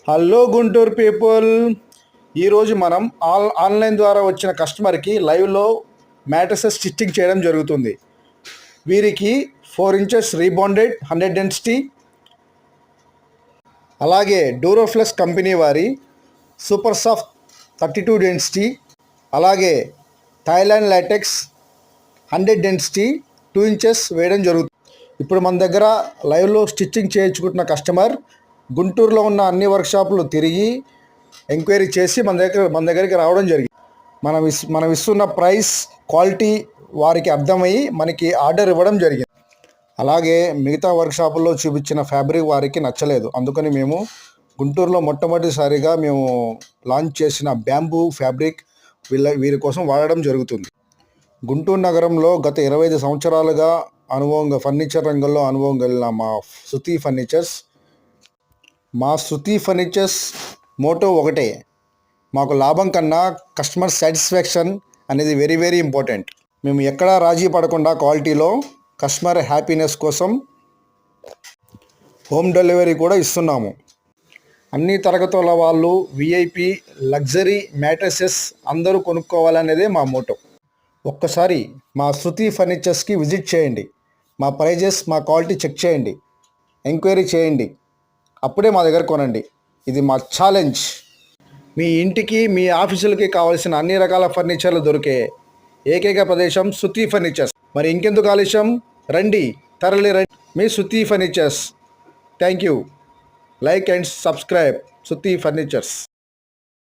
Hello Guntur people, ఈరోజు మనం online ద్వారా వచ్చిన కస్టమర్కి లైవ్లో మ్యాట్రసెస్ స్టిచ్చింగ్ చేయడం జరుగుతుంది. వీరికి 4 ఇంచెస్ రీబాండెడ్ 100 డెన్సిటీ, అలాగే డూరోఫ్లెక్స్ కంపెనీ వారి సూపర్ సాఫ్ట్ 32 డెన్సిటీ, అలాగే థాయిలాండ్ లాటెక్స్ 100 డెన్సిటీ 2 ఇంచెస్ వేయడం జరుగుతుంది. ఇప్పుడు మన దగ్గర లైవ్లో స్టిచ్చింగ్ చేయించుకుంటున్న కస్టమర్ గుంటూరులో ఉన్న అన్ని వర్క్షాపులు తిరిగి ఎంక్వైరీ చేసి మన దగ్గరికి రావడం జరిగింది. మనం ఇస్తున్న ప్రైస్, క్వాలిటీ వారికి అర్థమయ్యి మనకి ఆర్డర్ ఇవ్వడం జరిగింది. అలాగే మిగతా వర్క్షాపుల్లో చూపించిన ఫ్యాబ్రిక్ వారికి నచ్చలేదు. అందుకని మేము గుంటూరులో మొట్టమొదటిసారిగా మేము లాంచ్ చేసిన బ్యాంబూ ఫ్యాబ్రిక్ వీరి కోసం వాడడం జరుగుతుంది. గుంటూరు నగరంలో గత 25 సంవత్సరాలుగా ఫర్నిచర్ రంగంలో అనుభవం కలిగిన మా శృతి ఫర్నిచర్స్ మోటో ఒకటే, మాకు లాభం కన్నా కస్టమర్ సాటిస్ఫాక్షన్ అనేది వెరీ వెరీ ఇంపార్టెంట్. మేము ఎక్కడా రాజీ పడకుండా క్వాలిటీలో కస్టమర్ హ్యాపీనెస్ కోసం హోమ్ డెలివరీ కూడా ఇస్తున్నాము. అన్ని తరగతుల వాళ్ళు, విఐపి, లగ్జరీ మ్యాట్రసెస్ అందరూ కొనుక్కోవాలనేదే మా మోటో. ఒక్కసారి మా శృతి ఫర్నిచర్స్కి విజిట్ చేయండి. మా ప్రైజెస్, మా క్వాలిటీ చెక్ చేయండి, ఎంక్వైరీ చేయండి, అప్పుడే మా దగ్గర కొనండి. ఇది మా ఛాలెంజ్. మీ ఇంటికి, మీ ఆఫీసులకి కావాల్సిన అన్ని రకాల ఫర్నిచర్లు దొరికే ఏకైక ప్రదేశం శృతి ఫర్నిచర్స్. మరి ఇంకెందుకు ఆలస్యం, రండి, తరలి రండి, మీ Shruti furnitures. Thank you. Like and subscribe Shruti furnitures.